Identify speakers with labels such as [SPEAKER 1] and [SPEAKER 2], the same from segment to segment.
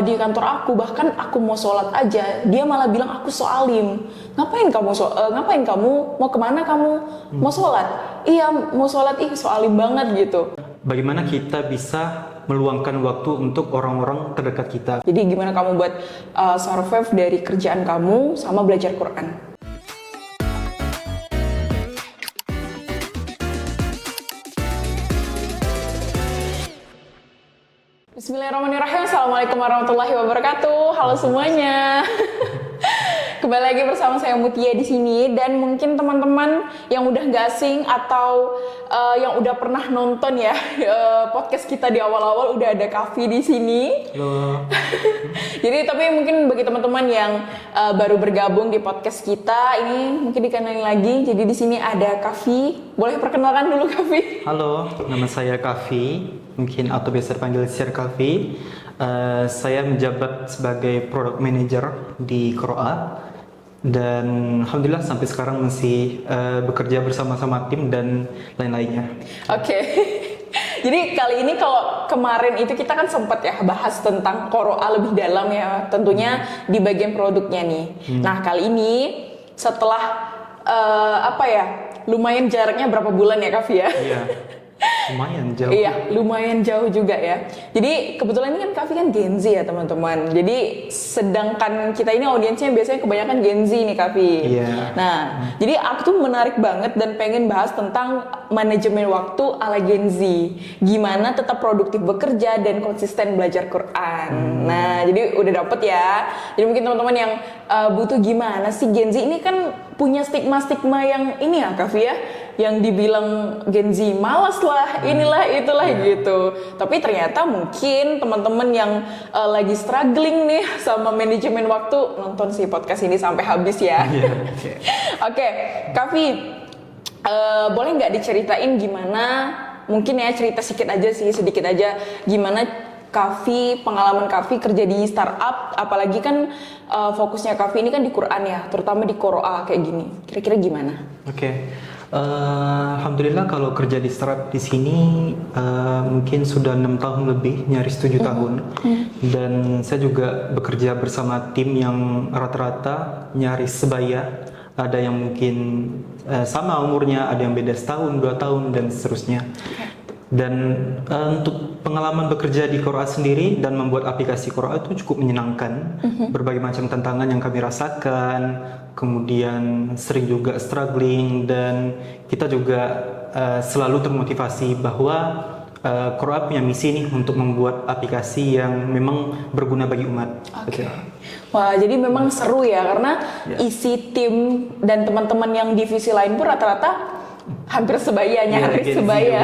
[SPEAKER 1] di kantor aku, bahkan aku mau sholat aja dia malah bilang aku so alim. Ngapain kamu mau kemana, kamu mau sholat? Iya mau sholat, ih so alim banget gitu.
[SPEAKER 2] Bagaimana kita bisa meluangkan waktu untuk orang-orang terdekat kita.
[SPEAKER 1] Jadi gimana kamu buat survive dari kerjaan kamu sama belajar Quran? Bismillahirrahmanirrahim. Assalamualaikum warahmatullahi wabarakatuh. Halo semuanya. Kembali lagi bersama saya Mutia di sini, dan mungkin teman-teman yang udah nggak asing atau yang udah pernah nonton ya podcast kita di awal-awal, udah ada Kavi di sini.
[SPEAKER 2] Halo.
[SPEAKER 1] Jadi tapi mungkin bagi teman-teman yang baru bergabung di podcast kita ini mungkin dikenalin lagi. Jadi di sini ada Kavi. Boleh perkenalkan dulu Kavi?
[SPEAKER 2] Halo, nama saya Kavi, mungkin atau biasa dipanggil Sir Kavi. Saya menjabat sebagai product manager di Qur'a, dan alhamdulillah sampai sekarang masih bekerja bersama-sama tim dan lain-lainnya.
[SPEAKER 1] Oke. Jadi kali ini, kalau kemarin itu kita kan sempat ya bahas tentang Qur'a lebih dalam ya, tentunya di bagian produknya nih. Nah kali ini setelah lumayan jaraknya berapa bulan ya Kavi ya?
[SPEAKER 2] Iya, lumayan jauh.
[SPEAKER 1] Iya, lumayan jauh juga ya. Jadi kebetulan ini kan Kavi kan Gen Z ya teman-teman. Jadi sedangkan kita ini audiensnya biasanya kebanyakan Gen Z nih Kavi.
[SPEAKER 2] Iya.
[SPEAKER 1] Nah, jadi aku tuh menarik banget dan pengen bahas tentang manajemen waktu ala Gen Z. Gimana tetap produktif bekerja dan konsisten belajar Quran. Nah, jadi udah dapet ya. Jadi mungkin teman-teman yang butuh gimana sih Gen Z ini kan punya stigma-stigma yang ini ya Kavi ya, yang dibilang Gen Z malas lah, inilah itulah gitu. Tapi ternyata mungkin teman-teman yang lagi struggling nih sama manajemen waktu, nonton sih podcast ini sampai habis ya. Oke, Kavi, boleh nggak diceritain gimana, mungkin ya cerita sedikit aja gimana Kavi, pengalaman Kavi kerja di startup, apalagi kan fokusnya Kavi ini kan di Quran ya, terutama di Qur'a kayak gini. Kira-kira gimana?
[SPEAKER 2] Oke. Alhamdulillah kalau kerja di startup di sini mungkin sudah 6 tahun lebih, nyaris 7 tahun. Dan saya juga bekerja bersama tim yang rata-rata nyaris sebaya. Ada yang mungkin sama umurnya, ada yang beda setahun, 2 tahun, dan seterusnya. Dan untuk pengalaman bekerja di Qur'a sendiri dan membuat aplikasi Qur'a itu cukup menyenangkan. Berbagai macam tantangan yang kami rasakan, kemudian sering juga struggling, dan kita juga selalu termotivasi bahwa Qur'a punya misi nih untuk membuat aplikasi yang memang berguna bagi umat.
[SPEAKER 1] Oke. Wah, jadi memang seru ya, karena isi tim dan teman-teman yang divisi lain pun rata-rata hampir sebaya, nyaris sebaya.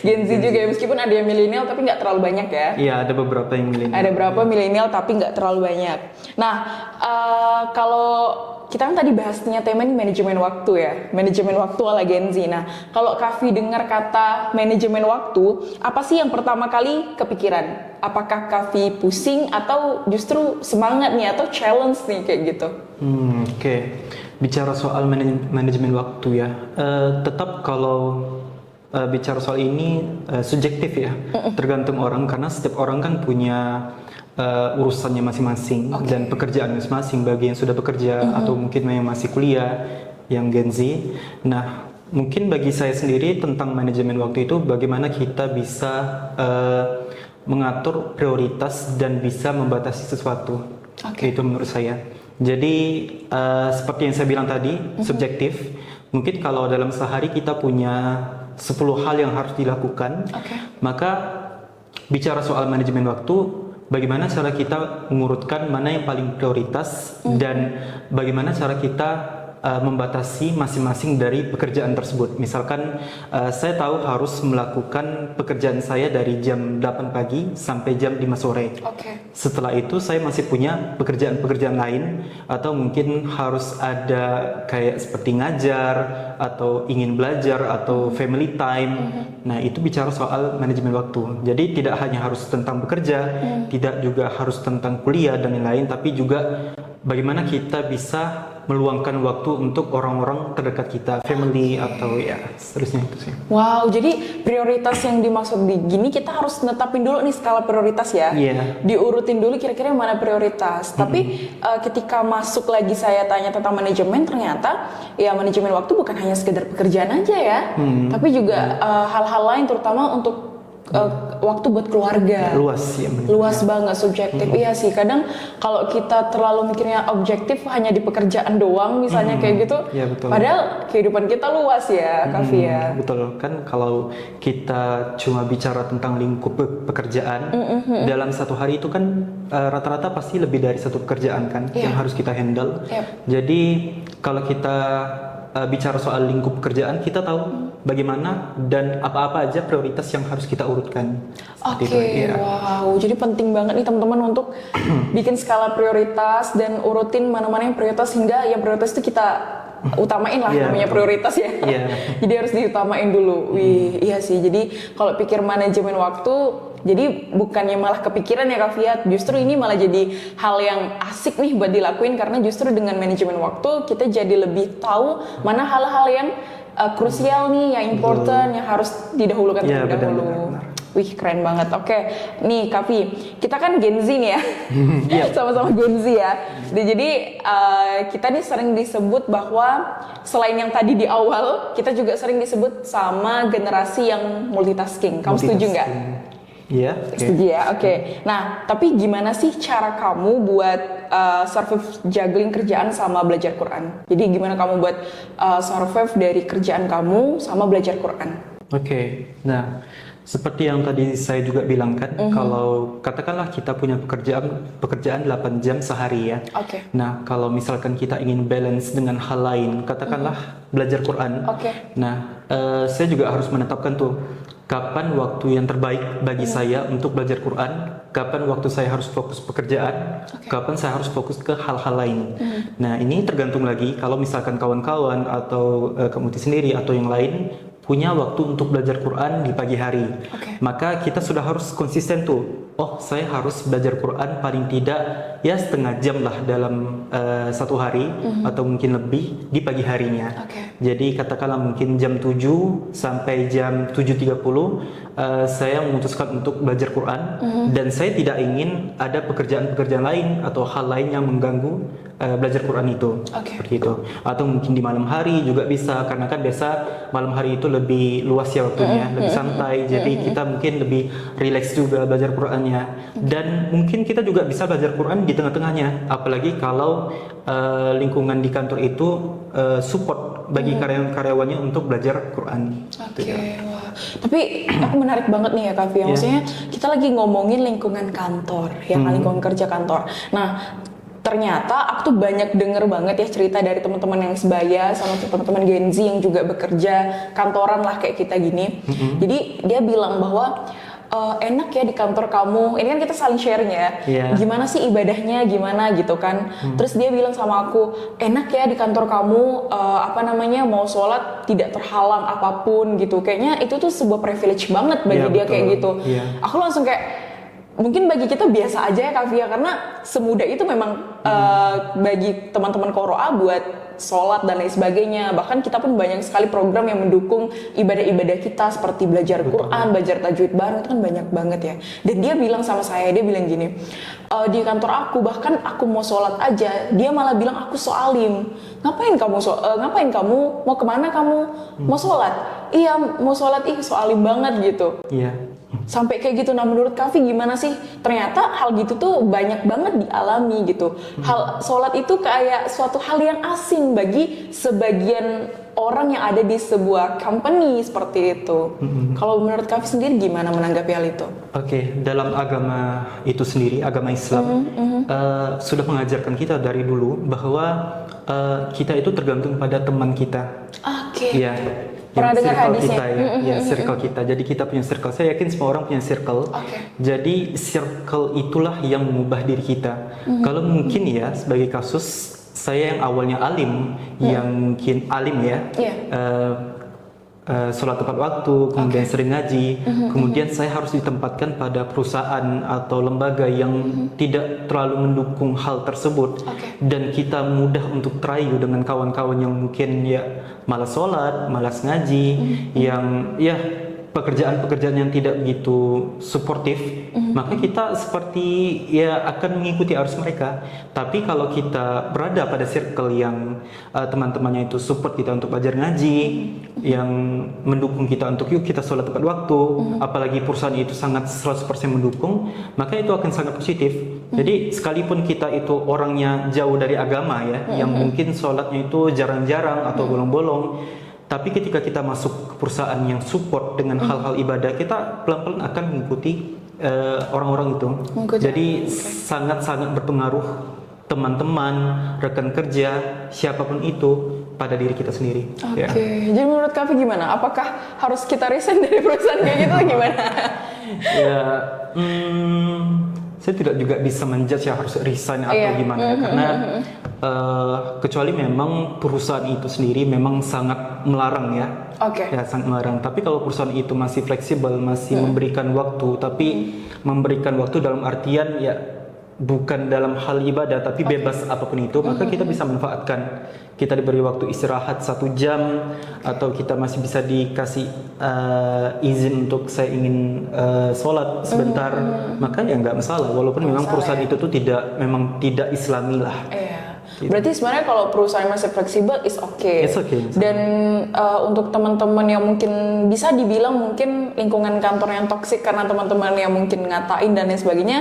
[SPEAKER 1] Gen Z juga ya, meskipun ada yang milenial tapi nggak terlalu banyak ya.
[SPEAKER 2] Iya, ada beberapa yang milenial.
[SPEAKER 1] Ada beberapa milenial tapi nggak terlalu banyak. Nah, kalau kita kan tadi bahasnya tema ini manajemen waktu ya, manajemen waktu ala Gen Z. Nah, kalau Kavi dengar kata manajemen waktu, apa sih yang pertama kali kepikiran? Apakah Kavi pusing atau justru semangat nih, atau challenge nih kayak gitu?
[SPEAKER 2] Oke. Bicara soal manajemen waktu ya, tetap kalau bicara soal ini subjektif ya, tergantung orang, karena setiap orang kan punya urusannya masing-masing dan pekerjaan masing-masing. Bagi yang sudah bekerja atau mungkin yang masih kuliah, yang Gen Z. Nah, mungkin bagi saya sendiri tentang manajemen waktu itu, bagaimana kita bisa mengatur prioritas dan bisa membatasi sesuatu. Itu menurut saya. Jadi seperti yang saya bilang tadi, subjektif. Mungkin kalau dalam sehari kita punya 10 hal yang harus dilakukan, maka bicara soal manajemen waktu, bagaimana cara kita mengurutkan mana yang paling prioritas dan bagaimana cara kita membatasi masing-masing dari pekerjaan tersebut. Misalkan saya tahu harus melakukan pekerjaan saya dari jam 8 pagi sampai jam 5 sore. Setelah itu saya masih punya pekerjaan-pekerjaan lain, atau mungkin harus ada kayak seperti ngajar atau ingin belajar atau family time. Nah, itu bicara soal manajemen waktu. Jadi tidak hanya harus tentang bekerja, tidak juga harus tentang kuliah dan lain-lain, tapi juga bagaimana kita bisa meluangkan waktu untuk orang-orang terdekat kita, family atau ya seterusnya itu sih.
[SPEAKER 1] Wow, jadi prioritas yang dimaksud di gini kita harus netapin dulu nih skala prioritas ya.
[SPEAKER 2] Iya.
[SPEAKER 1] Diurutin dulu kira-kira yang mana prioritas. Tapi ketika masuk lagi saya tanya tentang manajemen, ternyata ya manajemen waktu bukan hanya sekedar pekerjaan aja ya, tapi juga hal-hal lain terutama untuk waktu buat keluarga.
[SPEAKER 2] Luas ya. Benar.
[SPEAKER 1] Luas banget, subjektif. Iya sih, kadang kalau kita terlalu mikirnya objektif hanya di pekerjaan doang misalnya kayak gitu,
[SPEAKER 2] Iya, betul.
[SPEAKER 1] padahal kehidupan kita luas ya, Kavi ya.
[SPEAKER 2] Betul kan, kalau kita cuma bicara tentang lingkup pekerjaan dalam satu hari itu kan rata-rata pasti lebih dari satu pekerjaan kan yang harus kita handle. Jadi kalau kita bicara soal lingkup pekerjaan, kita tahu bagaimana dan apa-apa aja prioritas yang harus kita urutkan.
[SPEAKER 1] Oke, wow. Jadi penting banget nih teman-teman untuk bikin skala prioritas dan urutin mana-mana yang prioritas hingga yang prioritas itu kita utamain lah, namanya prioritas ya. Jadi harus diutamain dulu. Wih, iya sih. Jadi kalau pikir manajemen waktu, jadi bukannya malah kepikiran ya Kak Fiat, justru ini malah jadi hal yang asik nih buat dilakuin karena justru dengan manajemen waktu kita jadi lebih tahu mana hal-hal yang krusial nih, yang important, yang harus didahulukan terlebih dahulu. Wih, keren banget. Oke, nih Kavi, kita kan Gen Z nih ya, sama-sama Gen Z ya. Jadi kita nih sering disebut bahwa selain yang tadi di awal, kita juga sering disebut sama generasi yang multitasking. Kamu setuju nggak?
[SPEAKER 2] Iya.
[SPEAKER 1] Setuju ya, oke. Nah, tapi gimana sih cara kamu buat survive juggling kerjaan sama belajar Quran? Jadi gimana kamu buat survive dari kerjaan kamu sama belajar Quran?
[SPEAKER 2] Oke, nah seperti yang tadi saya juga bilang kan, kalau katakanlah kita punya pekerjaan 8 jam sehari ya. Nah, kalau misalkan kita ingin balance dengan hal lain, katakanlah belajar Quran. Nah, saya juga harus menetapkan tuh kapan waktu yang terbaik bagi saya untuk belajar Quran, kapan waktu saya harus fokus pekerjaan, kapan saya harus fokus ke hal-hal lain. Nah, ini tergantung lagi kalau misalkan kawan-kawan atau kamu sendiri atau yang lain punya waktu untuk belajar Quran di pagi hari, maka kita sudah harus konsisten tuh. Oh, saya harus belajar Quran paling tidak ya setengah jam lah dalam satu hari atau mungkin lebih di pagi harinya. Jadi katakanlah mungkin jam 7 sampai jam 7.30 saya memutuskan untuk belajar Quran dan saya tidak ingin ada pekerjaan-pekerjaan lain atau hal lain yang mengganggu belajar Quran itu. Seperti itu. Atau mungkin di malam hari juga bisa, karena kan biasa malam hari itu lebih luas ya waktunya, lebih santai, jadi kita mungkin lebih rileks juga belajar Qurannya. Dan mungkin kita juga bisa belajar Quran di tengah-tengahnya, apalagi kalau lingkungan di kantor itu support bagi karyawan-karyawannya untuk belajar Quran.
[SPEAKER 1] Wah. Tapi aku menarik banget nih ya Kak Fia, maksudnya kita lagi ngomongin lingkungan kantor, ya kan, lingkungan kerja kantor. Nah, ternyata aku tuh banyak denger banget ya cerita dari teman-teman yang sebaya sama teman-teman Gen Z yang juga bekerja kantoran lah kayak kita gini. Jadi dia bilang bahwa enak ya di kantor kamu. Ini kan kita saling sharing ya. Gimana sih ibadahnya, gimana gitu kan. Terus dia bilang sama aku, enak ya di kantor kamu mau sholat tidak terhalang apapun gitu. Kayaknya itu tuh sebuah privilege banget bagi dia kayak gitu. Aku langsung kayak, mungkin bagi kita biasa aja ya Kak Fia, karena semudah itu memang bagi teman-teman Qoro'a buat sholat dan lain sebagainya. Bahkan kita pun banyak sekali program yang mendukung ibadah-ibadah kita seperti belajar Quran, belajar tajwid bareng, itu kan banyak banget ya. Dan dia bilang sama saya, dia bilang gini, di kantor aku bahkan aku mau sholat aja, dia malah bilang aku soalim. Ngapain kamu mau kemana kamu mau sholat? Iya mau sholat, soalim banget gitu. Sampai kayak gitu. Nah, menurut Kavi gimana sih? Ternyata hal gitu tuh banyak banget dialami gitu. Hal sholat itu kayak suatu hal yang asing bagi sebagian orang yang ada di sebuah company seperti itu. Kalau menurut Kavi sendiri gimana menanggapi hal itu?
[SPEAKER 2] Dalam agama itu sendiri, agama Islam sudah mengajarkan kita dari dulu bahwa kita itu tergantung pada teman kita.
[SPEAKER 1] Pernah dengar hadisnya?
[SPEAKER 2] Circle kita. Jadi kita punya circle. Saya yakin semua orang punya circle. Jadi circle itulah yang mengubah diri kita. Kalau mungkin ya, sebagai kasus saya yang awalnya alim, yang mungkin alim ya, sholat tepat waktu, kemudian sering ngaji, kemudian saya harus ditempatkan pada perusahaan atau lembaga yang tidak terlalu mendukung hal tersebut, dan kita mudah untuk terayu dengan kawan-kawan yang mungkin ya malas sholat, malas ngaji, yang ya pekerjaan-pekerjaan yang tidak begitu suportif, maka kita seperti ya akan mengikuti arus mereka. Tapi kalau kita berada pada circle yang teman-temannya itu support kita untuk belajar ngaji, yang mendukung kita untuk yuk kita sholat tepat waktu, apalagi perusahaan itu sangat 100% mendukung, maka itu akan sangat positif. Jadi sekalipun kita itu orangnya jauh dari agama ya, yang mungkin sholatnya itu jarang-jarang atau bolong-bolong, tapi ketika kita masuk ke perusahaan yang support dengan hal-hal ibadah, kita pelan-pelan akan mengikuti orang-orang itu. Jadi sangat-sangat berpengaruh teman-teman, rekan kerja, siapapun itu pada diri kita sendiri.
[SPEAKER 1] Oke. Jadi menurut Kavi gimana? Apakah harus kita resign dari perusahaan kayak gitu atau gimana?
[SPEAKER 2] Ya, saya tidak juga bisa menjudge ya harus resign atau gimana, karena kecuali memang perusahaan itu sendiri memang sangat melarang ya. Ya, sangat melarang. Tapi kalau perusahaan itu masih fleksibel, masih memberikan waktu, tapi memberikan waktu dalam artian ya bukan dalam hal ibadah, tapi bebas apapun itu, maka kita bisa manfaatkan. Kita diberi waktu istirahat 1 jam, atau kita masih bisa dikasih izin untuk saya ingin sholat sebentar, maka ya nggak masalah. Walaupun memang perusahaan itu tuh memang tidak Islami lah.
[SPEAKER 1] Gitu. Berarti sebenarnya kalau perusahaan masih fleksibel is okay.
[SPEAKER 2] It's okay.
[SPEAKER 1] Dan untuk teman-teman yang mungkin bisa dibilang mungkin lingkungan kantor yang toksik karena teman-teman yang mungkin ngatain dan lain sebagainya,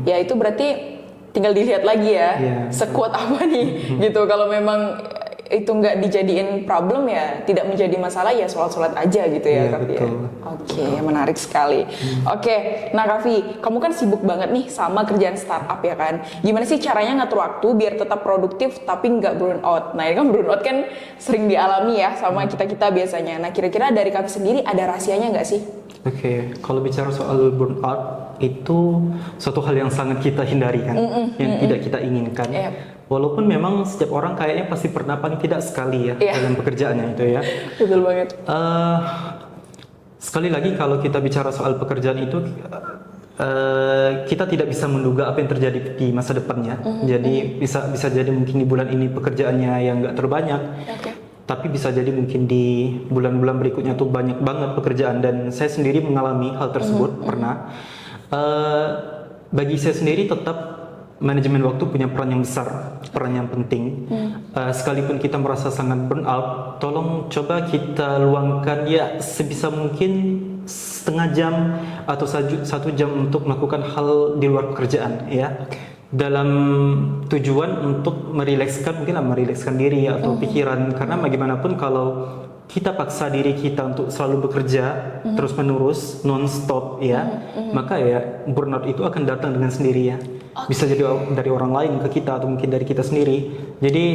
[SPEAKER 1] ya itu berarti tinggal dilihat lagi ya, sekuat apa nih gitu. Kalau memang itu nggak dijadiin problem ya tidak menjadi masalah, ya sholat-sholat aja gitu ya, Kavi ya. Oke, menarik sekali. Oke, nah Kavi, kamu kan sibuk banget nih sama kerjaan startup ya kan. Gimana sih caranya ngatur waktu biar tetap produktif tapi nggak burn out? Nah ini kan burn out kan sering dialami ya sama kita-kita biasanya. Nah kira-kira dari Kavi sendiri ada rahasianya nggak sih?
[SPEAKER 2] Oke, kalau bicara soal burnout itu suatu hal yang sangat kita hindari kan, yang tidak kita inginkan. Walaupun memang setiap orang kayaknya pasti pernah paling tidak sekali ya dalam pekerjaannya itu ya.
[SPEAKER 1] Betul banget.
[SPEAKER 2] Sekali lagi kalau kita bicara soal pekerjaan itu, kita tidak bisa menduga apa yang terjadi di masa depannya. Jadi bisa jadi mungkin di bulan ini pekerjaannya yang nggak terbanyak. Tapi bisa jadi mungkin di bulan-bulan berikutnya tuh banyak banget pekerjaan, dan saya sendiri mengalami hal tersebut pernah. Bagi saya sendiri tetap manajemen waktu punya peran yang besar, peran yang penting. Sekalipun kita merasa sangat burn out, tolong coba kita luangkan ya sebisa mungkin setengah jam atau 1 jam untuk melakukan hal di luar pekerjaan ya. Dalam tujuan untuk merilekskan, mungkin merilekskan diri atau pikiran, karena bagaimanapun kalau kita paksa diri kita untuk selalu bekerja terus menerus non-stop ya, maka ya burnout itu akan datang dengan sendiri ya. Bisa jadi dari orang lain ke kita atau mungkin dari kita sendiri. Jadi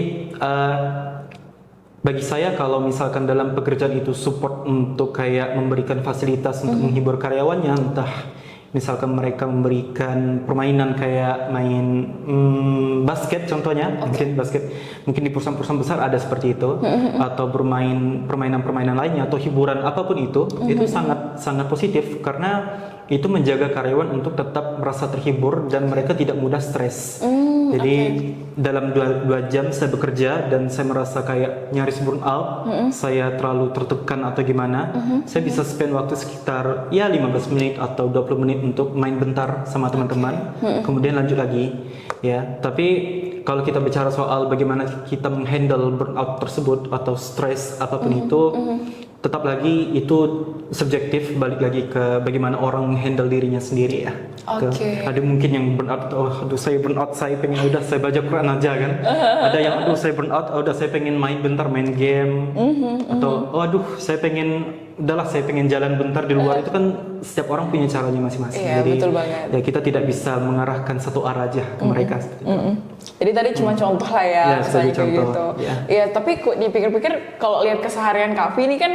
[SPEAKER 2] bagi saya kalau misalkan dalam pekerjaan itu support untuk kayak memberikan fasilitas untuk menghibur karyawannya, entah misalkan mereka memberikan permainan kayak main basket contohnya, mungkin di perusahaan-perusahaan besar ada seperti itu, atau bermain permainan-permainan lainnya atau hiburan apapun itu sangat positif, karena itu menjaga karyawan untuk tetap merasa terhibur dan mereka tidak mudah stres. Jadi dalam 2 jam saya bekerja dan saya merasa kayak nyaris burn out, saya terlalu tertekan atau gimana, saya bisa spend waktu sekitar ya 15 menit atau 20 menit untuk main bentar sama teman-teman, kemudian lanjut lagi ya. Tapi kalau kita bicara soal bagaimana kita menghandle burnout tersebut atau stres apapun itu, tetap lagi itu subjektif, balik lagi ke bagaimana orang menghandle dirinya sendiri ya. Ada mungkin yang burnout, aduh saya burnout, saya pengen udah saya baca Quran aja kan. Ada yang aduh saya burnout, udah saya pengen main bentar, main game. Atau aduh saya pengen jalan bentar di luar. Itu kan setiap orang punya caranya masing-masing. Jadi
[SPEAKER 1] betul banget.
[SPEAKER 2] Ya kita tidak bisa mengarahkan satu arah aja ke mereka.
[SPEAKER 1] Jadi tadi cuma contoh lah ya, misalnya kayak gitu. Ya, tapi dipikir-pikir kalau lihat keseharian Kavi ini kan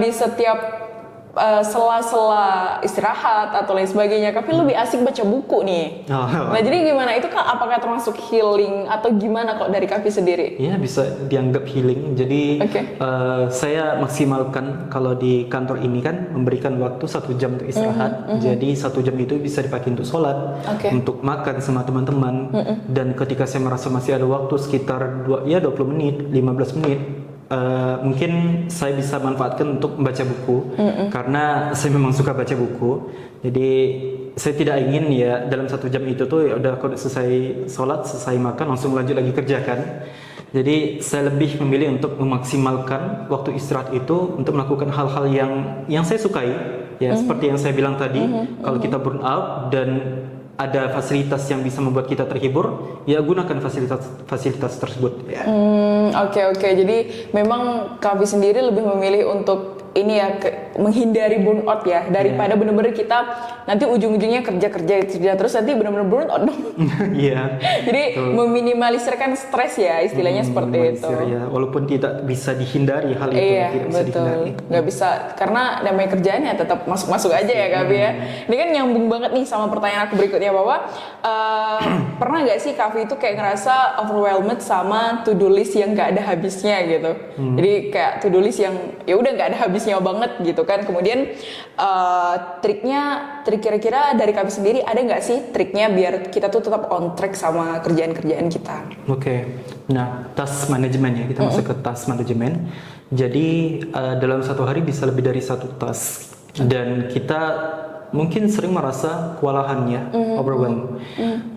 [SPEAKER 1] di setiap sela-sela istirahat atau lain sebagainya, Kavi lebih asik baca buku nih. Nah jadi gimana itu Kak? Apakah termasuk healing atau gimana kok dari Kavi sendiri?
[SPEAKER 2] Iya, bisa dianggap healing. Jadi saya maksimalkan kalau di kantor ini kan memberikan waktu 1 jam untuk istirahat. Jadi 1 jam itu bisa dipakai untuk sholat, untuk makan sama teman-teman. Dan ketika saya merasa masih ada waktu sekitar 20 menit, 15 menit, mungkin saya bisa manfaatkan untuk membaca buku, karena saya memang suka baca buku. Jadi saya tidak ingin ya dalam 1 jam itu tuh ya udah kalau selesai sholat, selesai makan langsung lanjut lagi kerjakan. Jadi saya lebih memilih untuk memaksimalkan waktu istirahat itu untuk melakukan hal-hal yang saya sukai, ya seperti yang saya bilang tadi. Kalau kita burn out dan ada fasilitas yang bisa membuat kita terhibur, ya gunakan fasilitas tersebut. Ya.
[SPEAKER 1] Oke. Jadi memang Kavi sendiri lebih memilih untuk ini ya menghindari burnout ya, daripada benar-benar kita nanti ujung-ujungnya kerja terus nanti benar-benar burnout dong.
[SPEAKER 2] Iya.
[SPEAKER 1] Jadi meminimalisirkan stres ya istilahnya seperti itu.
[SPEAKER 2] Ya, walaupun tidak bisa dihindari hal itu, tidak bisa dihindari.
[SPEAKER 1] Nggak bisa, karena namanya kerjaan ya tetap masuk-masuk aja ya Kavi ya. Ini kan nyambung banget nih sama pertanyaan aku berikutnya, bahwa pernah nggak sih Kavi itu kayak ngerasa overwhelmed sama to-do list yang nggak ada habisnya gitu. Jadi kayak to-do list yang ya udah nggak ada habisnya banget gitu kan. Kemudian trik kira-kira dari Kavi sendiri ada nggak sih triknya biar kita tuh tetap on track sama kerjaan-kerjaan kita?
[SPEAKER 2] Oke. Nah, task management ya, kita masuk ke task management. Jadi dalam 1 hari bisa lebih dari 1 task, dan kita mungkin sering merasa kewalahan ya, overwhelmed.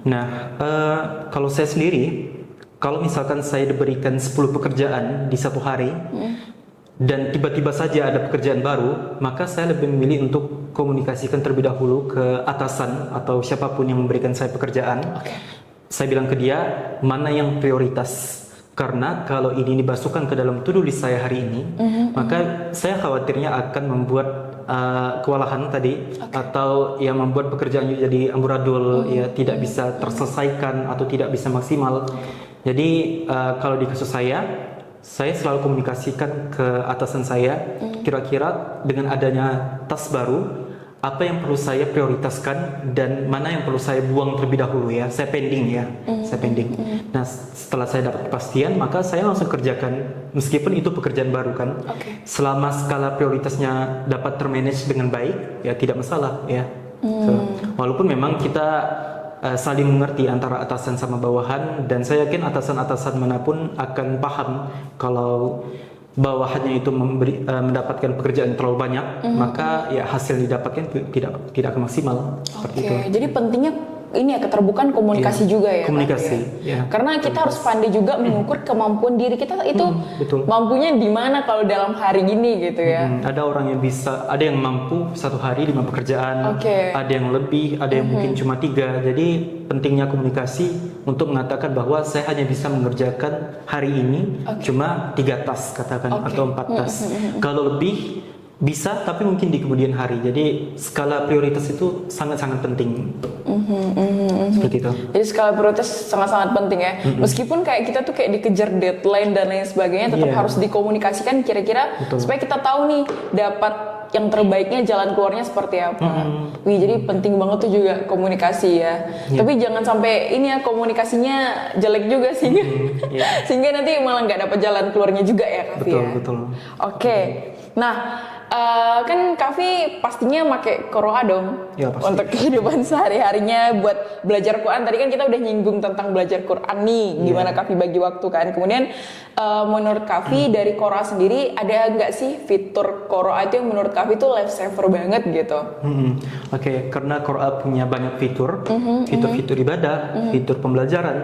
[SPEAKER 2] Nah, kalau saya sendiri, kalau misalkan saya diberikan 10 pekerjaan di 1 hari, dan tiba-tiba saja ada pekerjaan baru, maka saya lebih memilih untuk komunikasikan terlebih dahulu ke atasan atau siapapun yang memberikan saya pekerjaan. Saya bilang ke dia mana yang prioritas, karena kalau ini dimasukkan ke dalam to-do list saya hari ini, maka saya khawatirnya akan membuat kewalahan tadi, atau yang membuat pekerjaan jadi amburadul, ya tidak bisa terselesaikan atau tidak bisa maksimal. Jadi kalau di kasus saya selalu komunikasikan ke atasan saya, kira-kira dengan adanya task baru, apa yang perlu saya prioritaskan dan mana yang perlu saya buang terlebih dahulu ya, saya pending ya, saya pending. Nah, setelah saya dapat kepastian, maka saya langsung kerjakan, meskipun itu pekerjaan baru kan. Selama skala prioritasnya dapat termanage dengan baik, ya tidak masalah ya. Walaupun memang kita saling mengerti antara atasan sama bawahan, dan saya yakin atasan-atasan manapun akan paham kalau bawahannya itu mendapatkan pekerjaan terlalu banyak, maka ya hasil didapatkan tidak akan maksimal. Seperti itu.
[SPEAKER 1] Jadi pentingnya ini ya keterbukaan komunikasi juga ya.
[SPEAKER 2] Komunikasi. Ya.
[SPEAKER 1] Karena kita harus pandai juga mengukur kemampuan diri kita itu mampunya di mana kalau dalam hari gini gitu ya.
[SPEAKER 2] Ada orang yang bisa, ada yang mampu 1 hari 5 pekerjaan, ada yang lebih, ada yang mungkin cuma 3. Jadi pentingnya komunikasi untuk mengatakan bahwa saya hanya bisa mengerjakan hari ini cuma 3 task katakan, atau 4 task. Kalau lebih bisa, tapi mungkin di kemudian hari. Jadi skala prioritas itu sangat-sangat penting. Seperti itu. Jadi
[SPEAKER 1] skala prioritas sangat-sangat penting ya. Meskipun kayak kita tuh kayak dikejar deadline dan lain sebagainya, tetap harus dikomunikasikan kira-kira supaya kita tahu nih dapat yang terbaiknya, jalan keluarnya seperti apa. Jadi penting banget tuh juga komunikasi ya. Tapi jangan sampai ini ya komunikasinya jelek juga sehingga nanti malah nggak dapat jalan keluarnya juga ya Kavi.
[SPEAKER 2] Betul.
[SPEAKER 1] Oke. Nah, kan Kavi pastinya pakai Qur'an dong untuk kehidupan sehari-harinya buat belajar Quran. Tadi kan kita udah nyinggung tentang belajar Quran nih, gimana Kavi bagi waktu kan. Kemudian menurut Kavi dari Qur'an sendiri ada nggak sih fitur Qur'an itu yang menurut Kavi itu lifesaver banget gitu?
[SPEAKER 2] Karena Qur'an punya banyak fitur, fitur ibadah, fitur pembelajaran.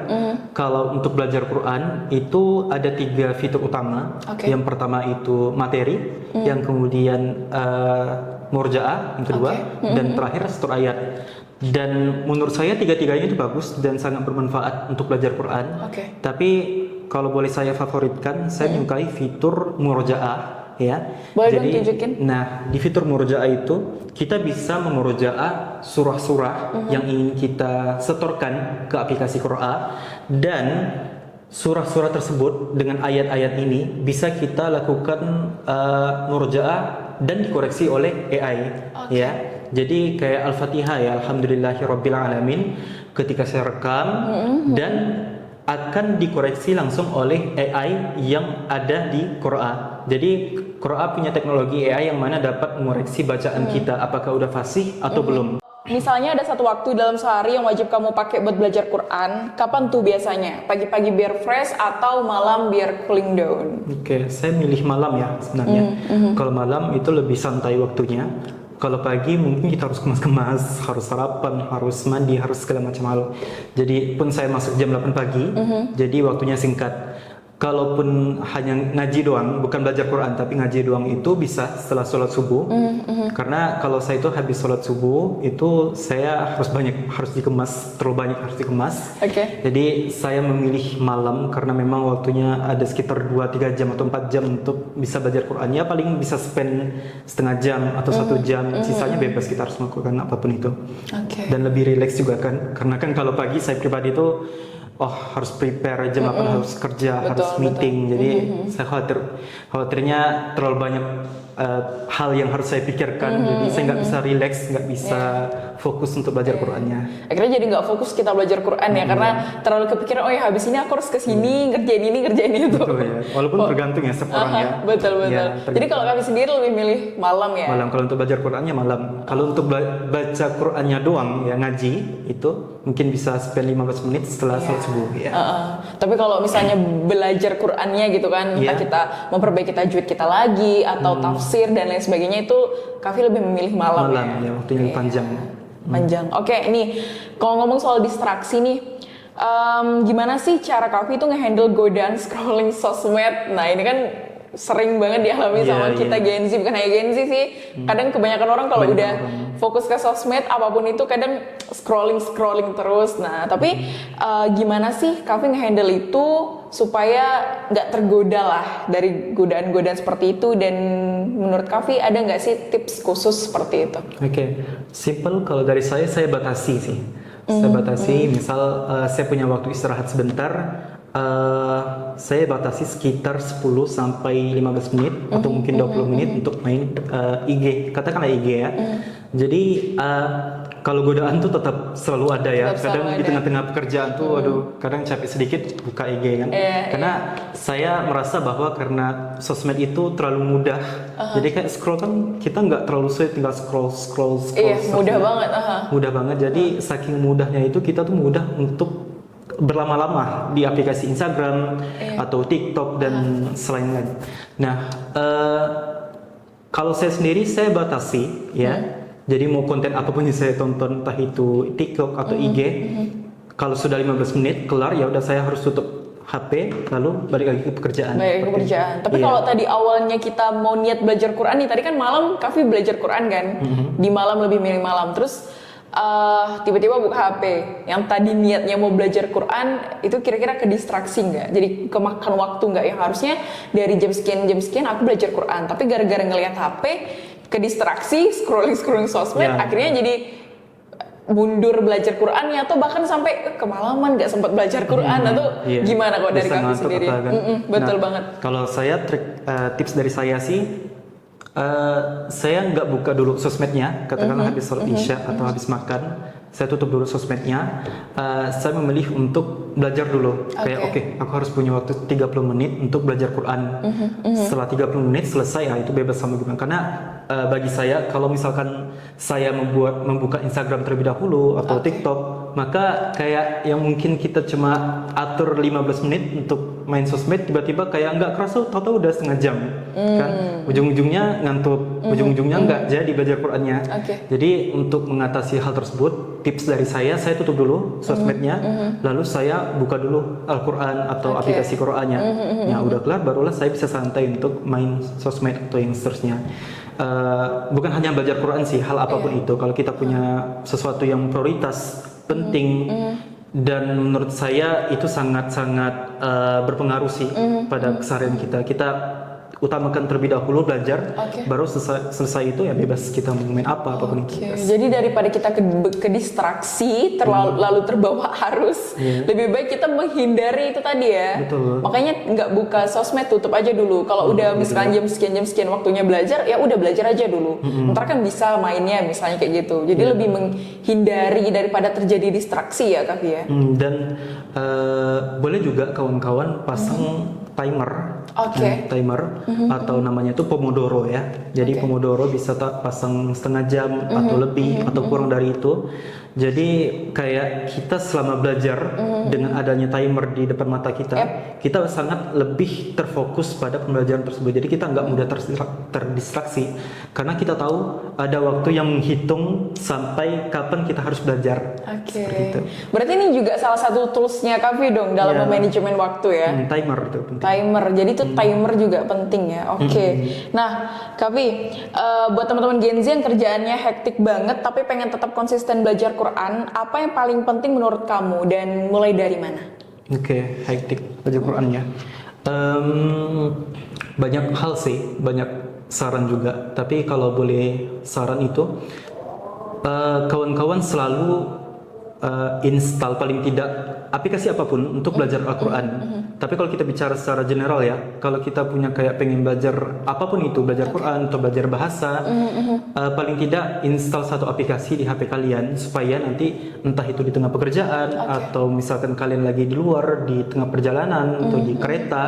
[SPEAKER 2] Kalau untuk belajar Quran itu ada 3 fitur utama. Yang pertama itu materi, yang kemudian murja'ah yang kedua, dan terakhir setor ayat. Dan menurut saya 3-tiganya itu bagus dan sangat bermanfaat untuk belajar Quran. Tapi kalau boleh saya favoritkan, saya menyukai fitur murja'ah ya.
[SPEAKER 1] Boleh dong tunjukin.
[SPEAKER 2] Nah, di fitur murja'ah itu kita bisa memurja'ah surah-surah yang ingin kita setorkan ke aplikasi Quran, dan surah-surah tersebut dengan ayat-ayat ini bisa kita lakukan murja'ah dan dikoreksi oleh AI. Ya. Jadi kayak Al-Fatihah ya, Alhamdulillahirabbil alamin, ketika saya rekam dan akan dikoreksi langsung oleh AI yang ada di Qur'an. Jadi Qur'an punya teknologi AI yang mana dapat mengoreksi bacaan kita apakah udah fasih atau belum.
[SPEAKER 1] Misalnya ada satu waktu dalam sehari yang wajib kamu pakai buat belajar Quran, kapan tuh biasanya? Pagi-pagi biar fresh atau malam biar cooling down?
[SPEAKER 2] Oke, saya milih malam ya sebenarnya. Kalau malam itu lebih santai waktunya. Kalau pagi mungkin kita harus kemas-kemas, harus sarapan, harus mandi, harus segala macam hal. Jadi pun saya masuk jam 8 pagi, jadi waktunya singkat. Kalaupun hanya ngaji doang, bukan belajar Quran tapi ngaji doang itu bisa setelah sholat subuh. Karena kalau saya itu habis sholat subuh itu saya harus dikemas, terlalu banyak harus dikemas. Jadi saya memilih malam karena memang waktunya ada sekitar 2-3 jam atau 4 jam untuk bisa belajar Quran. Ya paling bisa spend setengah jam atau 1 jam. Sisanya bebas, kita harus melakukan apapun itu. Dan lebih rileks juga kan. Karena kan kalau pagi saya pribadi itu harus prepare jam 8 harus kerja, harus meeting. Jadi saya khawatirnya terlalu banyak hal yang harus saya pikirkan. Jadi saya nggak bisa relax, nggak bisa fokus untuk belajar Qurannya.
[SPEAKER 1] Akhirnya jadi nggak fokus kita belajar Quran ya, karena terlalu kepikiran, oh ya habis ini aku harus kesini ngerjain ini tuh.
[SPEAKER 2] Betul ya. Walaupun tergantung ya setiap orang ya.
[SPEAKER 1] Betul.
[SPEAKER 2] Ya,
[SPEAKER 1] jadi kalau kami sendiri lebih milih malam ya.
[SPEAKER 2] Malam kalau untuk belajar Qurannya malam. Kalau untuk baca Qurannya doang ya ngaji itu mungkin bisa spend 15 menit setelah sholat subuh ya.
[SPEAKER 1] Tapi kalau misalnya belajar Qurannya gitu kan, entah kita memperbaiki tajwid kita lagi atau tafsir dan lain sebagainya, itu Kavi lebih memilih malam
[SPEAKER 2] ya waktunya lebih panjang.
[SPEAKER 1] Oke, ini kalau ngomong soal distraksi nih, gimana sih cara Kavi itu ngehandle godaan scrolling sosmed? Nah ini kan sering banget dialami sama kita Gen Z, bukan hanya Gen Z sih. Kadang kebanyakan orang kalau udah fokus ke sosmed apapun itu kadang scrolling terus. Nah tapi gimana sih Kavi ngehandle itu supaya nggak tergoda lah dari godaan-godaan seperti itu, dan menurut Kavi ada nggak sih tips khusus seperti itu?
[SPEAKER 2] Simple. Kalau dari saya batasi sih. Saya batasi, misal saya punya waktu istirahat sebentar, saya batasi sekitar 10 sampai 15 menit atau mungkin 20 menit untuk main IG, katakanlah IG ya. Jadi kalau godaan tuh tetap selalu ada ya. Kadang di tengah-tengah pekerjaan tuh kadang capek sedikit buka IG kan. Karena saya merasa bahwa karena sosmed itu terlalu mudah. Jadi kayak scroll kan kita nggak terlalu sulit, tinggal scroll.
[SPEAKER 1] Mudah banget.
[SPEAKER 2] Mudah banget. Jadi saking mudahnya itu kita tuh mudah untuk berlama-lama di aplikasi Instagram atau TikTok dan selain-lain. Nah, kalau saya sendiri saya batasi ya. Jadi mau konten apapun yang saya tonton, entah itu TikTok atau IG, kalau sudah 15 menit kelar ya udah saya harus tutup HP lalu balik lagi ke pekerjaan.
[SPEAKER 1] Tapi kalau tadi awalnya kita mau niat belajar Quran nih, tadi kan malam Kavi belajar Quran kan, di malam lebih milih malam, terus tiba-tiba buka HP, yang tadi niatnya mau belajar Quran itu kira-kira ke distraksi nggak? Jadi kemakan waktu nggak? Yang harusnya dari jam sekian aku belajar Quran, tapi gara-gara ngelihat HP ke distraksi, scrolling sosmed, akhirnya jadi mundur belajar Qurannya, atau bahkan sampai kemalaman nggak sempat belajar Quran. Atau gimana kok dari Kavi sendiri? Betul banget.
[SPEAKER 2] Kalau saya tips dari saya sih, saya nggak buka dulu sosmednya, katakanlah habis sholat isya atau habis makan, saya tutup dulu sosmednya. Saya memilih untuk belajar dulu. Kayak aku harus punya waktu 30 menit untuk belajar Quran. Setelah 30 menit selesai, itu bebas sama gimana. Karena bagi saya, kalau misalkan saya membuka Instagram terlebih dahulu atau TikTok, maka kayak yang mungkin kita cuma atur 15 menit untuk main sosmed, tiba-tiba kayak nggak kerasa tahu-tahu udah setengah jam kan, ujung-ujungnya ngantuk, ujung-ujungnya nggak jadi belajar Qurannya. Jadi untuk mengatasi hal tersebut, tips dari saya tutup dulu sosmednya, lalu saya buka dulu Al-Quran atau aplikasi Qurannya. Ya udah kelar, barulah saya bisa santai untuk main sosmed atau yang seterusnya. Bukan hanya belajar Quran sih, hal apapun itu. Kalau kita punya sesuatu yang prioritas, penting, dan menurut saya itu sangat-sangat berpengaruh sih pada keseharian kita. Kita utamakan terlebih dahulu belajar,
[SPEAKER 1] Oke.
[SPEAKER 2] baru selesai itu ya bebas kita mau main apapun itu.
[SPEAKER 1] Oke, jadi daripada kita ke distraksi, lalu terbawa arus, lebih baik kita menghindari itu tadi ya.
[SPEAKER 2] Betul.
[SPEAKER 1] Makanya nggak buka sosmed, tutup aja dulu. Kalau udah misalkan jam sekian waktunya belajar, ya udah belajar aja dulu. Ntar kan bisa mainnya misalnya kayak gitu. Jadi lebih menghindari daripada terjadi distraksi ya, Kak ya.
[SPEAKER 2] Dan boleh juga kawan-kawan pasang timer.
[SPEAKER 1] Oke.
[SPEAKER 2] Timer atau namanya itu Pomodoro ya. Jadi Pomodoro bisa pasang setengah jam atau lebih atau kurang dari itu. Jadi kayak kita selama belajar dengan adanya timer di depan mata kita, kita sangat lebih terfokus pada pembelajaran tersebut. Jadi kita nggak mudah terdistraksi karena kita tahu ada waktu yang menghitung sampai kapan kita harus belajar.
[SPEAKER 1] Oke.
[SPEAKER 2] Seperti itu.
[SPEAKER 1] Berarti ini juga salah satu toolsnya Kavi dong dalam memanajemen waktu ya.
[SPEAKER 2] Timer itu penting.
[SPEAKER 1] Timer, jadi itu timer juga penting ya. Oke. Nah, Kavi, buat teman-teman Gen Z yang kerjaannya hektik banget tapi pengen tetap konsisten belajar Quran, apa yang paling penting menurut kamu dan mulai dari mana?
[SPEAKER 2] Oke, hektik belajar Quran ya. Banyak hal sih, banyak saran juga. Tapi kalau boleh saran itu, kawan-kawan selalu install paling tidak aplikasi apapun untuk belajar Al-Quran. Tapi kalau kita bicara secara general ya, kalau kita punya kayak pengen belajar apapun itu, belajar Quran atau belajar bahasa, paling tidak install satu aplikasi di HP kalian supaya nanti entah itu di tengah pekerjaan atau misalkan kalian lagi di luar, di tengah perjalanan atau di kereta,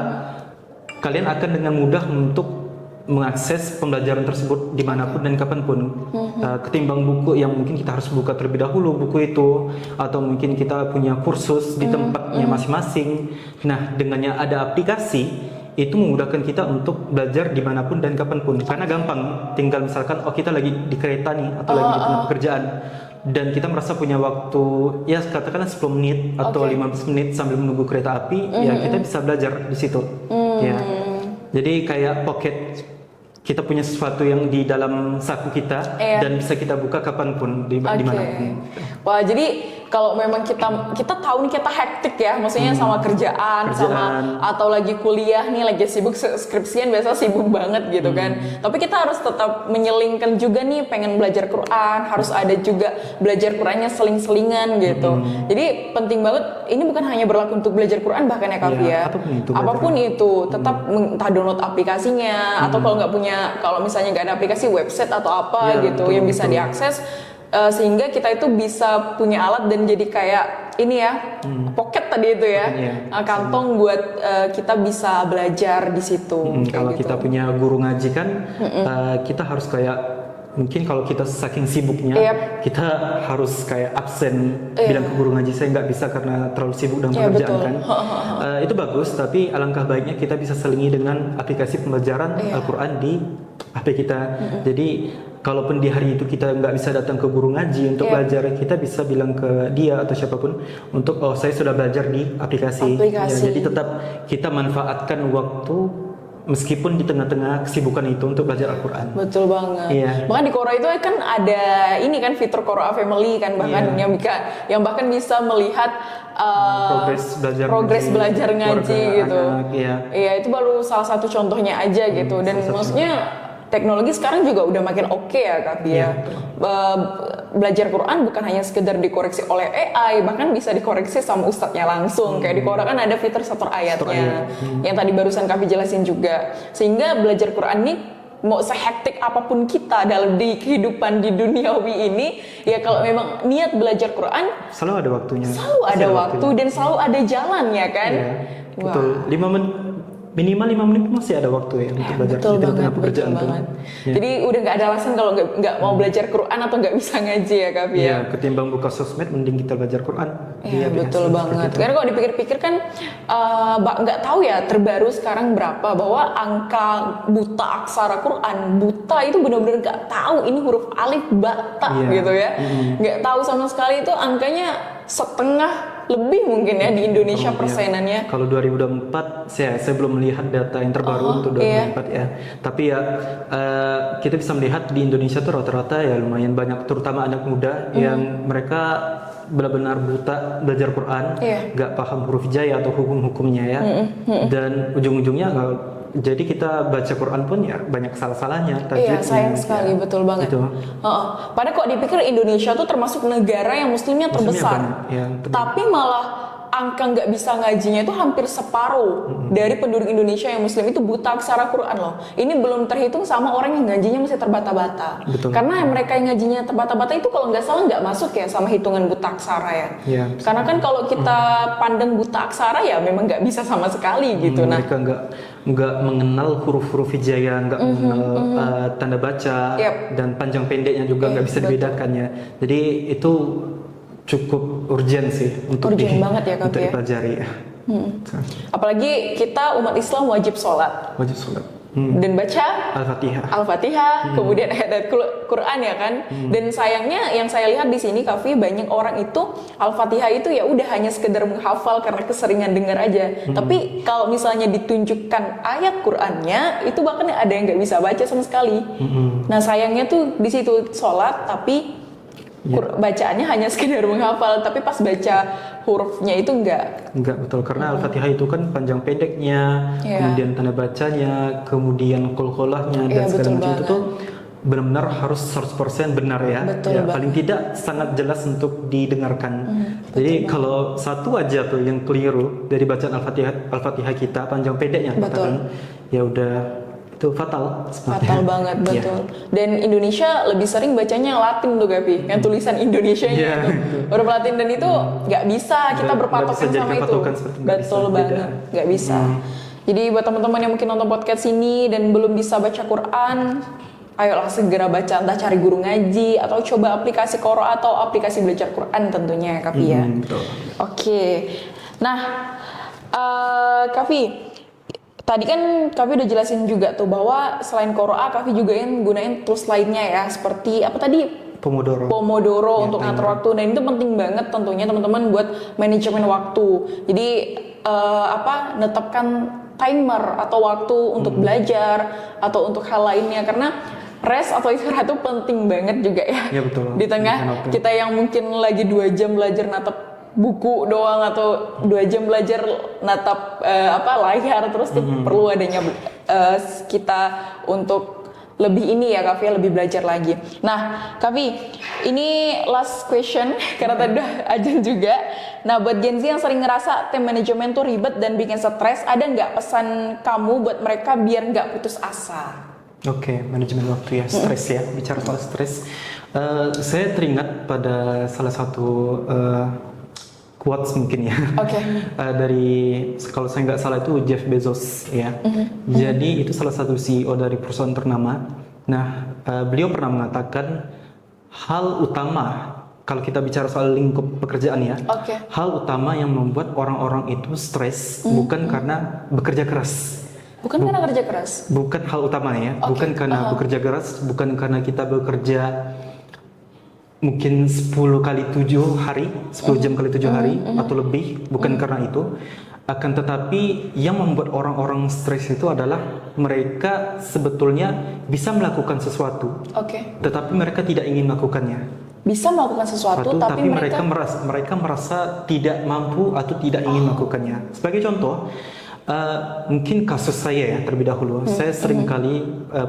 [SPEAKER 2] kalian akan dengan mudah untuk mengakses pembelajaran tersebut dimanapun dan kapanpun. Ketimbang buku yang mungkin kita harus buka terlebih dahulu buku itu, atau mungkin kita punya kursus di tempatnya masing-masing. Nah, dengannya ada aplikasi itu memudahkan kita untuk belajar dimanapun dan kapanpun karena gampang. Tinggal misalkan kita lagi di kereta nih atau lagi di tengah pekerjaan dan kita merasa punya waktu ya katakanlah 10 menit atau 15 menit sambil menunggu kereta api, ya kita bisa belajar di situ. Ya. Jadi kayak pocket, kita punya sesuatu yang di dalam saku kita dan bisa kita buka kapanpun dimanapun.
[SPEAKER 1] Wah, jadi kalau memang kita tahu nih kita hektik ya, maksudnya sama kerjaan sama atau lagi kuliah nih, lagi sibuk skripsian, biasa sibuk banget gitu kan. Tapi kita harus tetap menyelingkan juga nih pengen belajar Quran, harus ada juga belajar Qurannya seling-selingan gitu. Jadi penting banget, ini bukan hanya berlaku untuk belajar Quran bahkan ya Kak ya. Apapun itu tetap entah download aplikasinya atau kalau nggak punya, kalau misalnya nggak ada aplikasi, website atau apa gitu yang bisa diakses. Sehingga kita itu bisa punya alat dan jadi kayak ini ya, pocket tadi itu ya, kantong buat kita bisa belajar di situ.
[SPEAKER 2] Kalau
[SPEAKER 1] gitu.
[SPEAKER 2] kita punya guru ngaji kan, kita harus kayak mungkin kalau kita saking sibuknya, kita harus kayak absen bilang ke guru ngaji saya nggak bisa karena terlalu sibuk dalam pekerjaan kan. Itu bagus, tapi alangkah baiknya kita bisa selingi dengan aplikasi pembelajaran Al-Quran di HP kita. Jadi kalaupun di hari itu kita nggak bisa datang ke guru ngaji untuk belajar, kita bisa bilang ke dia atau siapapun untuk saya sudah belajar di aplikasi. Ya, jadi tetap kita manfaatkan waktu meskipun di tengah-tengah kesibukan itu untuk belajar Al-Quran.
[SPEAKER 1] Betul banget. Bahkan di Quora itu kan ada ini kan fitur Quora Family kan, bahkan yang bahkan bisa melihat progres belajar ngaji gitu. Iya, itu baru salah satu contohnya aja gitu. Dan maksudnya teknologi sekarang juga udah makin oke ya Kak Pia. Belajar Quran bukan hanya sekedar dikoreksi oleh AI, bahkan bisa dikoreksi sama ustadznya langsung. Kayak di Quora kan ada fitur setor ayatnya, yang tadi barusan Kak Pia jelasin juga. Sehingga belajar Quran ini mau sehektik apapun kita dalam di kehidupan di duniawi ini, ya kalau memang niat belajar Quran,
[SPEAKER 2] selalu ada waktunya.
[SPEAKER 1] Selalu ada waktu dan selalu ada jalannya kan.
[SPEAKER 2] Betul. 5 menit minimal 5 menit masih ada waktu ya untuk belajar di tengah pekerjaan tuh.
[SPEAKER 1] Jadi udah nggak ada alasan kalau nggak mau belajar Quran atau nggak bisa ngaji ya Kak Pia.
[SPEAKER 2] Iya, ketimbang buka sosmed mending kita belajar Quran.
[SPEAKER 1] Iya betul banget. Karena kalau dipikir-pikir kan nggak tahu ya terbaru sekarang berapa bahwa angka buta aksara Quran, buta itu benar-benar nggak tahu ini huruf alif ba ta gitu ya. Nggak tahu sama sekali, itu angkanya setengah lebih mungkin ya di Indonesia persenannya.
[SPEAKER 2] Kalau 2024 saya belum melihat data yang terbaru untuk 2024 ya. Tapi ya kita bisa melihat di Indonesia tuh rata-rata ya lumayan banyak, terutama anak muda yang mereka benar-benar buta belajar Quran, nggak paham huruf hijaiyah atau hukum-hukumnya ya. Dan ujung-ujungnya Jadi kita baca Quran pun ya banyak salah-salahnya.
[SPEAKER 1] Iya,
[SPEAKER 2] tajwidnya,
[SPEAKER 1] sayang sekali,
[SPEAKER 2] ya.
[SPEAKER 1] betul banget.
[SPEAKER 2] Gitu.
[SPEAKER 1] Heeh. Padahal kok dipikir Indonesia tuh termasuk negara yang muslimnya terbesar,
[SPEAKER 2] banyak, ya, betul.
[SPEAKER 1] tapi malah angka nggak bisa ngajinya itu hampir separuh dari penduduk Indonesia yang muslim itu buta aksara Quran loh. Ini belum terhitung sama orang yang ngajinya masih terbata-bata.
[SPEAKER 2] Betul.
[SPEAKER 1] Karena mereka yang ngajinya terbata-bata itu kalau nggak salah nggak masuk ya sama hitungan buta aksara ya.
[SPEAKER 2] Iya.
[SPEAKER 1] Karena kan kalau kita pandang buta aksara ya memang nggak bisa sama sekali gitu. Nah,
[SPEAKER 2] Mereka nggak mengenal huruf-huruf hijaiyah, nggak mengenal tanda baca,
[SPEAKER 1] Yap.
[SPEAKER 2] dan panjang pendeknya juga nggak bisa dibedakannya. Jadi itu cukup urgent sih untuk
[SPEAKER 1] Urgent banget ya, Kak,
[SPEAKER 2] untuk
[SPEAKER 1] ya.
[SPEAKER 2] dipelajari.
[SPEAKER 1] apalagi kita umat Islam wajib sholat
[SPEAKER 2] Wajib sholat.
[SPEAKER 1] dan baca
[SPEAKER 2] Al-Fatihah.
[SPEAKER 1] Al-Fatihah, kemudian ayat Quran ya kan. Dan sayangnya yang saya lihat di sini Kavi, banyak orang itu Al-Fatihah itu ya udah hanya sekedar menghafal karena keseringan dengar aja. Tapi kalau misalnya ditunjukkan ayat Qurannya, itu bahkan ada yang nggak bisa baca sama sekali. Nah sayangnya tuh di situ sholat tapi bacaannya hanya sekedar menghafal, tapi pas baca hurufnya itu enggak.
[SPEAKER 2] Enggak, betul, karena Al-Fatihah itu kan panjang pendeknya,
[SPEAKER 1] Iya.
[SPEAKER 2] kemudian tanda bacanya, kemudian qalqalahnya
[SPEAKER 1] Iya,
[SPEAKER 2] dan segala
[SPEAKER 1] betul
[SPEAKER 2] macam itu
[SPEAKER 1] banget.
[SPEAKER 2] tuh benar-benar harus 100% benar ya.
[SPEAKER 1] Betul
[SPEAKER 2] Ya,
[SPEAKER 1] banget.
[SPEAKER 2] paling tidak sangat jelas untuk didengarkan. Jadi kalau satu aja tuh yang keliru dari bacaan Al-Fatihah kita panjang pendeknya
[SPEAKER 1] Betul.
[SPEAKER 2] katakan, ya udah itu fatal sebenarnya.
[SPEAKER 1] Fatal banget,
[SPEAKER 2] Iya.
[SPEAKER 1] betul. Dan Indonesia lebih sering bacanya yang Latin tuh Gapi, yang tulisan Indonesianya
[SPEAKER 2] Iya,
[SPEAKER 1] itu. Huruf Latin, dan itu nggak bisa kita
[SPEAKER 2] Nggak
[SPEAKER 1] berpatokan
[SPEAKER 2] bisa
[SPEAKER 1] sama
[SPEAKER 2] jadikan
[SPEAKER 1] itu.
[SPEAKER 2] patokan seperti nggak
[SPEAKER 1] Betul
[SPEAKER 2] bisa,
[SPEAKER 1] banget,
[SPEAKER 2] beda.
[SPEAKER 1] nggak bisa. Jadi buat teman-teman yang mungkin nonton podcast ini dan belum bisa baca Quran, ayolah segera baca, entah cari guru ngaji atau coba aplikasi Qoro atau aplikasi belajar Quran tentunya ya Kavi ya.
[SPEAKER 2] Betul.
[SPEAKER 1] Oke. Nah, Kavi, tadi kan Kavi udah jelasin juga tuh bahwa selain Qoro'a, Kavi juga yang gunain tools lainnya ya, seperti apa tadi?
[SPEAKER 2] Pomodoro.
[SPEAKER 1] Pomodoro
[SPEAKER 2] Ya,
[SPEAKER 1] untuk ngatur
[SPEAKER 2] timer.
[SPEAKER 1] waktu. Dan itu penting banget tentunya teman-teman buat manajemen waktu. Jadi netapkan timer atau waktu untuk belajar atau untuk hal lainnya, karena rest atau istirahat itu penting banget juga ya.
[SPEAKER 2] Ya, betul.
[SPEAKER 1] Di tengah
[SPEAKER 2] Manajemen waktu.
[SPEAKER 1] kita yang mungkin lagi 2 jam belajar natap buku doang atau 2 jam belajar natap layar, terus tuh perlu adanya kita untuk lebih ini ya Kavi, lebih belajar lagi. Nah Kavi, ini last question karena tadi udah ajan juga. Nah buat Gen Z yang sering ngerasa time management tuh ribet dan bikin stres, ada nggak pesan kamu buat mereka biar nggak putus asa?
[SPEAKER 2] Oke, manajemen waktu ya, stres ya, bicara soal stres. Saya teringat pada salah satu quotes mungkin ya.
[SPEAKER 1] Oke.
[SPEAKER 2] Dari, kalau saya nggak salah itu Jeff Bezos ya. Jadi itu salah satu CEO dari perusahaan ternama. Nah, beliau pernah mengatakan hal utama kalau kita bicara soal lingkup pekerjaan ya,
[SPEAKER 1] Oke.
[SPEAKER 2] hal utama yang membuat orang-orang itu stres bukan karena bekerja keras.
[SPEAKER 1] Bukan karena kerja keras.
[SPEAKER 2] Bukan hal utamanya ya, bukan karena bekerja keras, bukan karena kita bekerja mungkin 10 kali 7 hari, 10 jam kali 7 hari atau lebih, bukan karena itu. Akan tetapi yang membuat orang-orang stres itu adalah mereka sebetulnya bisa melakukan sesuatu,
[SPEAKER 1] Oke.
[SPEAKER 2] tetapi mereka tidak ingin melakukannya.
[SPEAKER 1] Bisa melakukan sesuatu tapi mereka
[SPEAKER 2] mereka merasa tidak mampu atau tidak ingin melakukannya. Sebagai contoh, mungkin kasus saya ya terlebih dahulu. Saya sering kali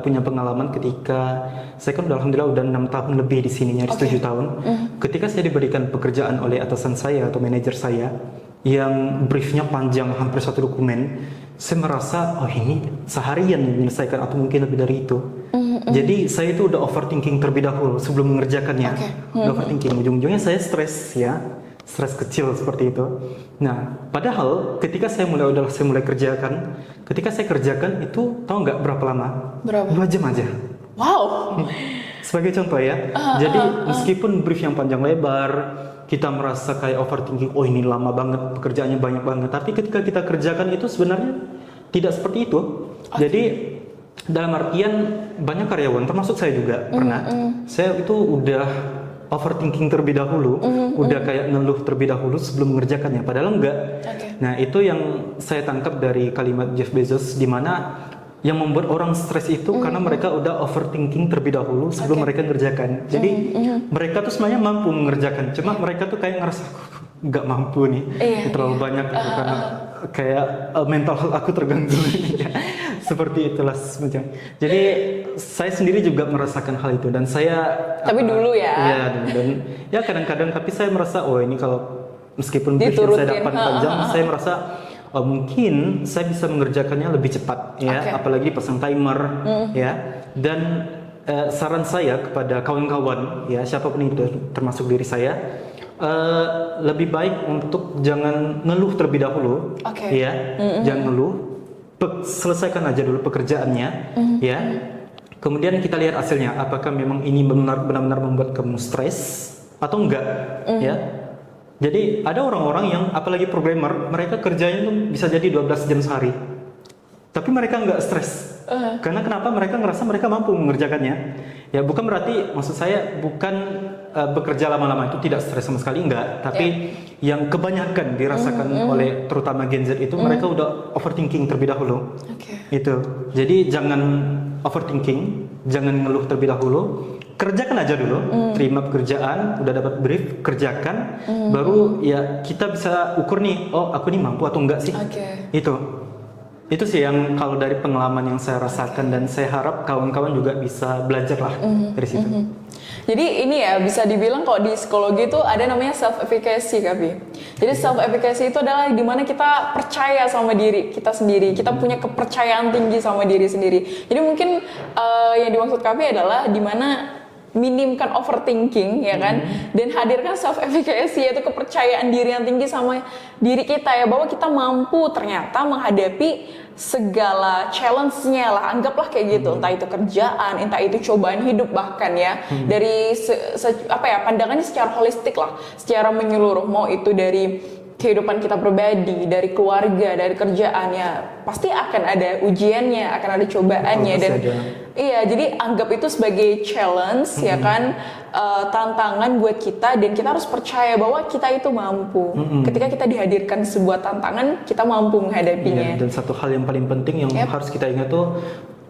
[SPEAKER 2] punya pengalaman ketika saya kan alhamdulillah udah 6 tahun lebih di sini, nyaris 7 tahun. Ketika saya diberikan pekerjaan oleh atasan saya atau manajer saya yang briefnya panjang hampir 1 dokumen, saya merasa oh ini seharian menyelesaikan atau mungkin lebih dari itu. Jadi saya itu udah overthinking terlebih dahulu sebelum mengerjakannya. Udah overthinking, ujung-ujungnya saya stres ya. Stres kecil seperti itu. Nah, padahal ketika saya mulai kerjakan, ketika saya kerjakan itu tahu nggak berapa lama?
[SPEAKER 1] Berapa?
[SPEAKER 2] 2 jam aja.
[SPEAKER 1] wow.
[SPEAKER 2] Sebagai contoh ya. Jadi meskipun brief yang panjang lebar, kita merasa kayak overthinking, oh ini lama banget, pekerjaannya banyak banget. Tapi ketika kita kerjakan itu sebenarnya tidak seperti itu. Jadi dalam artian banyak karyawan, termasuk saya juga pernah. Saya itu udah overthinking terlebih dahulu, udah kayak ngeluh terlebih dahulu sebelum mengerjakannya, padahal enggak. Nah itu yang saya tangkap dari kalimat Jeff Bezos, di mana yang membuat orang stres itu karena mereka udah overthinking terlebih dahulu sebelum mereka mengerjakan. Jadi mereka tuh sebenarnya mampu mengerjakan, cuma mereka tuh kayak ngerasa nggak mampu nih, terlalu banyak karena kayak mental health aku terganggu. Seperti itulah semacam. Jadi saya sendiri juga merasakan hal itu dan saya
[SPEAKER 1] Tapi dulu ya.
[SPEAKER 2] Iya, dan ya kadang-kadang tapi saya merasa oh ini kalau meskipun brief yang saya
[SPEAKER 1] Diturutin.
[SPEAKER 2] dapat panjang, saya merasa oh, mungkin saya bisa mengerjakannya lebih cepat ya,
[SPEAKER 1] Oke.
[SPEAKER 2] apalagi pasang timer ya. Dan saran saya kepada kawan-kawan ya siapapun itu termasuk diri saya lebih baik untuk jangan ngeluh terlebih dahulu
[SPEAKER 1] Oke.
[SPEAKER 2] ya, jangan ngeluh, selesaikan aja dulu pekerjaannya ya. Kemudian kita lihat hasilnya, apakah memang ini benar-benar membuat kamu stres atau enggak ya. Jadi ada orang-orang yang apalagi programmer, mereka kerjanya tuh bisa jadi 12 jam sehari. Tapi mereka enggak stres. Karena kenapa? Mereka ngerasa mereka mampu mengerjakannya. Ya bukan berarti, maksud saya bukan bekerja lama-lama itu tidak stres sama sekali, enggak. Tapi yang kebanyakan dirasakan oleh terutama Gen Z itu mereka udah overthinking terlebih dahulu. Itu. Jadi jangan overthinking, jangan ngeluh terlebih dahulu. Kerjakan aja dulu, terima pekerjaan, udah dapat brief, kerjakan, baru ya kita bisa ukur nih, oh aku nih mampu atau enggak sih. Itu sih yang kalau dari pengalaman yang saya rasakan dan saya harap kawan-kawan juga bisa belajar lah dari situ.
[SPEAKER 1] Jadi ini ya bisa dibilang kalau di psikologi itu ada namanya self efficacy, Kavi. Jadi self efficacy itu adalah dimana kita percaya sama diri kita sendiri, kita punya kepercayaan tinggi sama diri sendiri. Jadi mungkin yang dimaksud Kavi adalah dimana minimkan overthinking ya kan, dan hadirkan self efficacy yaitu kepercayaan diri yang tinggi sama diri kita ya, bahwa kita mampu ternyata menghadapi segala challenge-nya lah, anggaplah kayak gitu, entah itu kerjaan, entah itu cobaan hidup bahkan ya, dari pandangannya secara holistik lah, secara menyeluruh, mau itu dari kehidupan kita pribadi, dari keluarga, dari kerjaan ya, pasti akan ada ujiannya, akan ada cobaannya dan iya, jadi anggap itu sebagai challenge ya kan, tantangan buat kita, dan kita harus percaya bahwa kita itu mampu. Ketika kita dihadirkan sebuah tantangan, kita mampu menghadapinya.
[SPEAKER 2] Dan satu hal yang paling penting yang harus kita ingat tuh,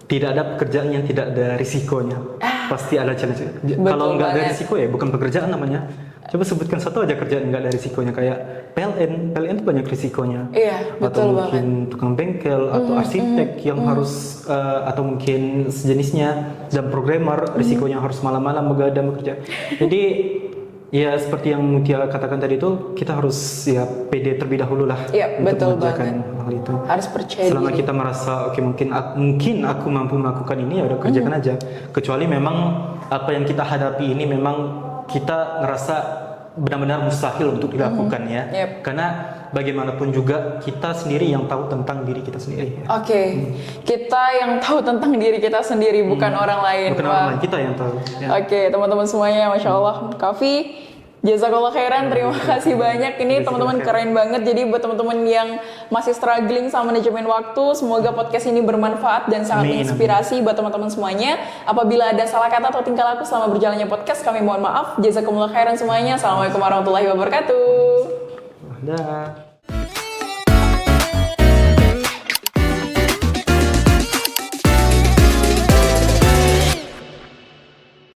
[SPEAKER 2] tidak ada pekerjaan yang tidak ada risikonya. Pasti ada challenge. Kalau nggak ada risiko ya bukan pekerjaan namanya. Coba sebutkan satu aja kerjaan nggak ada risikonya, kayak PLN itu banyak risikonya.
[SPEAKER 1] Iya, betul
[SPEAKER 2] atau mungkin
[SPEAKER 1] banget.
[SPEAKER 2] tukang bengkel atau arsitek yang harus atau mungkin sejenisnya, dan programmer risikonya harus malam-malam begadang bekerja. Jadi ya seperti yang Mutia katakan tadi itu, kita harus ya pede terlebih dahulu lah untuk mengerjakan hal itu.
[SPEAKER 1] Harus percaya
[SPEAKER 2] Selama
[SPEAKER 1] diri.
[SPEAKER 2] kita merasa oke mungkin aku mampu melakukan ini, ya udah kerjakan aja. Kecuali memang apa yang kita hadapi ini memang kita ngerasa benar-benar mustahil untuk dilakukan ya. Karena bagaimanapun juga kita sendiri yang tahu tentang diri kita sendiri.
[SPEAKER 1] Kita yang tahu tentang diri kita sendiri, bukan orang lain.
[SPEAKER 2] Bukan orang lain, kita yang tahu. Ya.
[SPEAKER 1] Teman-teman semuanya, Masya Allah, Kavi, jazakallah khairan, terima kasih banyak. Ini teman-teman keren banget. Jadi buat teman-teman yang masih struggling sama manajemen waktu, semoga podcast ini bermanfaat dan sangat inspirasi buat teman-teman semuanya. Apabila ada salah kata atau tingkah laku selama berjalannya podcast, kami mohon maaf. Jazakumullah khairan semuanya. Assalamualaikum warahmatullahi wabarakatuh.
[SPEAKER 2] Dah.